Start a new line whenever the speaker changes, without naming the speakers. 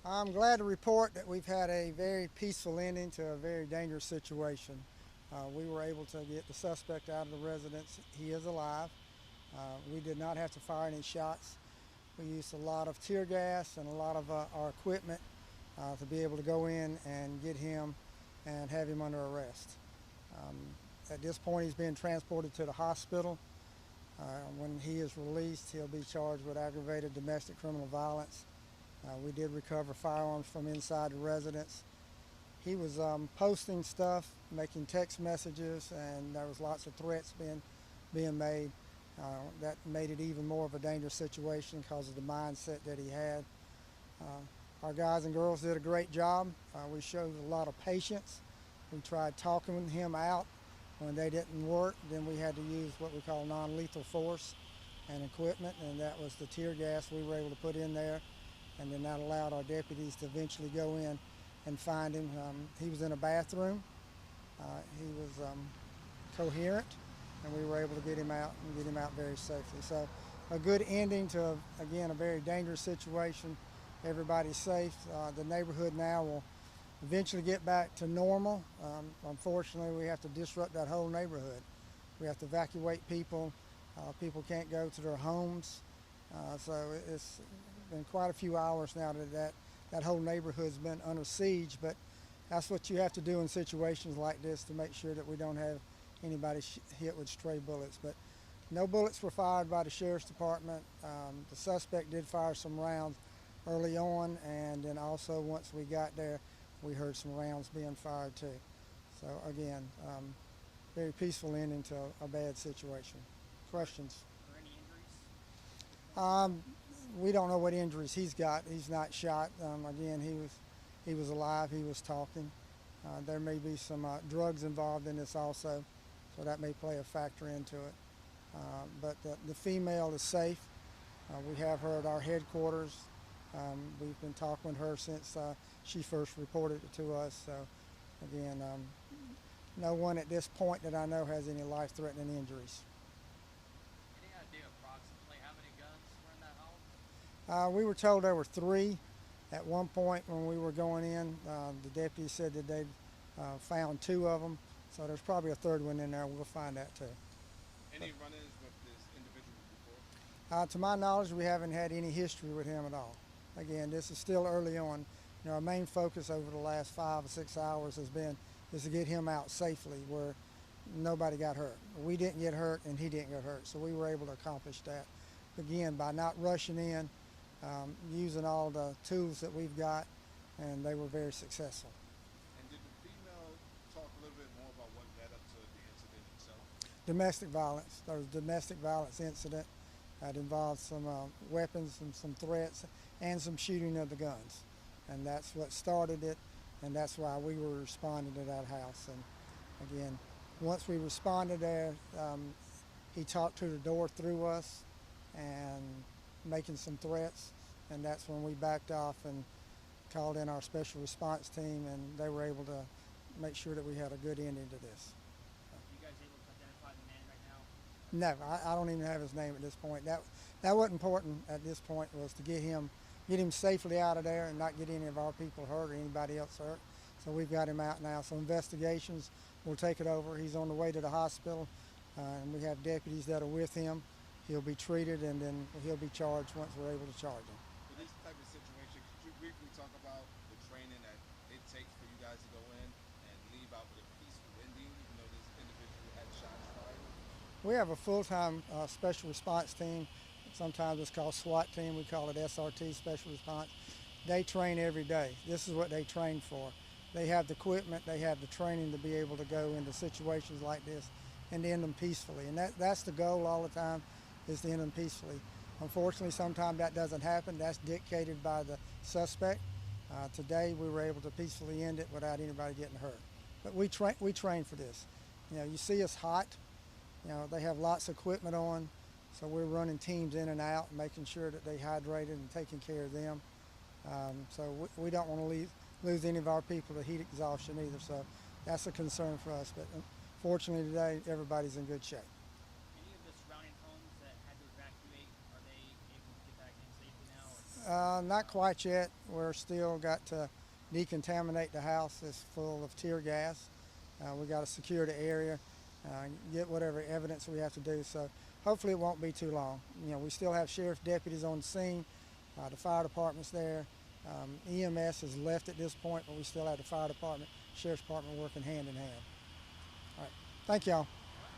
I'm glad to report that we've had a very peaceful ending to a very dangerous situation. We were able to get the suspect out of the residence. He is alive. We did not have to fire any shots. We used a lot of tear gas and a lot of our equipment to be able to go in and get him and have him under arrest. Um, at this point, he's being transported to the hospital. When he is released, he'll be charged with aggravated domestic criminal violence. We did recover firearms from inside the residence. He was posting stuff, making text messages, and there was lots of threats being made. That made it even more of a dangerous situation because of the mindset that he had. Uh, our guys and girls did a great job. We showed a lot of patience. We tried talking him out. When they didn't work, then we had to use what we call non-lethal force and equipment, and that was the tear gas we were able to put in there, and then that allowed our deputies to eventually go in and find him. He was in a bathroom. He was coherent, and we were able to get him out and get him out very safely. So a good ending to, again, a very dangerous situation. Everybody's safe. The neighborhood now will eventually get back to normal. Unfortunately, we have to disrupt that whole neighborhood. We have to evacuate people. People can't go to their homes. So it's been quite a few hours now that whole neighborhood's been under siege. But that's what you have to do in situations like this to make sure that we don't have anybody hit with stray bullets. But no bullets were fired by the sheriff's department. The suspect did fire some rounds early on, and then also once we got there, we heard some rounds being fired too. So again, very peaceful ending to a bad situation. Questions?
Or any injuries?
Um, we don't know what injuries he's got. He's not shot. Again, he was alive. He was talking. There may be some drugs involved in this also, so that may play a factor into it. But the female is safe. We have her at our headquarters. We've been talking with her since she first reported it to us. So again, no one at this point that I know has any life-threatening injuries.
Any idea approximately how many guns were in that home?
We were told there were three. At one point when we were going in, the deputy said that they'd found two of them. So there's probably a third one in there. We'll find that too.
Any run-ins with this individual before?
To my knowledge, we haven't had any history with him at all. Again, this is still early on. Our main focus over the last 5 or 6 hours has been is to get him out safely where nobody got hurt. We didn't get hurt and he didn't get hurt, so we were able to accomplish that. Again, by not rushing in, using all the tools that we've got, and they were very successful.
And did the female talk a little bit more about what led up to the incident itself?
Domestic violence. There was a domestic violence incident that involved some weapons and some threats and some shooting of the guns. And that's what started it, and that's why we were responding to that house. And again, once we responded there, he talked to the door through us and making some threats, and that's when we backed off and called in our special response team, and they were able to make sure that we had a good ending to this.
Are you guys able to identify the man right now?
No, I don't even have his name at this point. That wasn't important at this point. Was to get him safely out of there and not get any of our people hurt or anybody else hurt. So we've got him out now. So investigations will take it over. He's on the way to the hospital, and we have deputies that are with him. He'll be treated, and then he'll be charged once we're able to charge him.
For this type of situation, could you briefly talk about the training that it takes for you guys to go in and leave out with a peaceful ending, even though this individual had shots fired?
We have a full-time special response team. Sometimes it's called SWAT team. We call it SRT, Special Response. They train every day. This is what they train for. They have the equipment, they have the training to be able to go into situations like this and end them peacefully. And that's the goal all the time, is to end them peacefully. Unfortunately, sometimes that doesn't happen. That's dictated by the suspect. Today, we were able to peacefully end it without anybody getting hurt. But we train for this. You see us hot. They have lots of equipment on, so we're running teams in and out, making sure that they hydrated and taking care of them. So we don't want to lose any of our people to heat exhaustion either. So that's a concern for us. But fortunately today, everybody's in good shape.
Any of the surrounding homes that had to evacuate, are they able to get back in safely now? Or?
Not quite yet. We're still got to decontaminate the house. It's full of tear gas. We got to secure the area, get whatever evidence we have to do. So hopefully it won't be too long. You know, we still have sheriff deputies on the scene. The fire department's there. EMS is left at this point, but we still have the fire department, sheriff's department working hand in hand. All right. Thank y'all.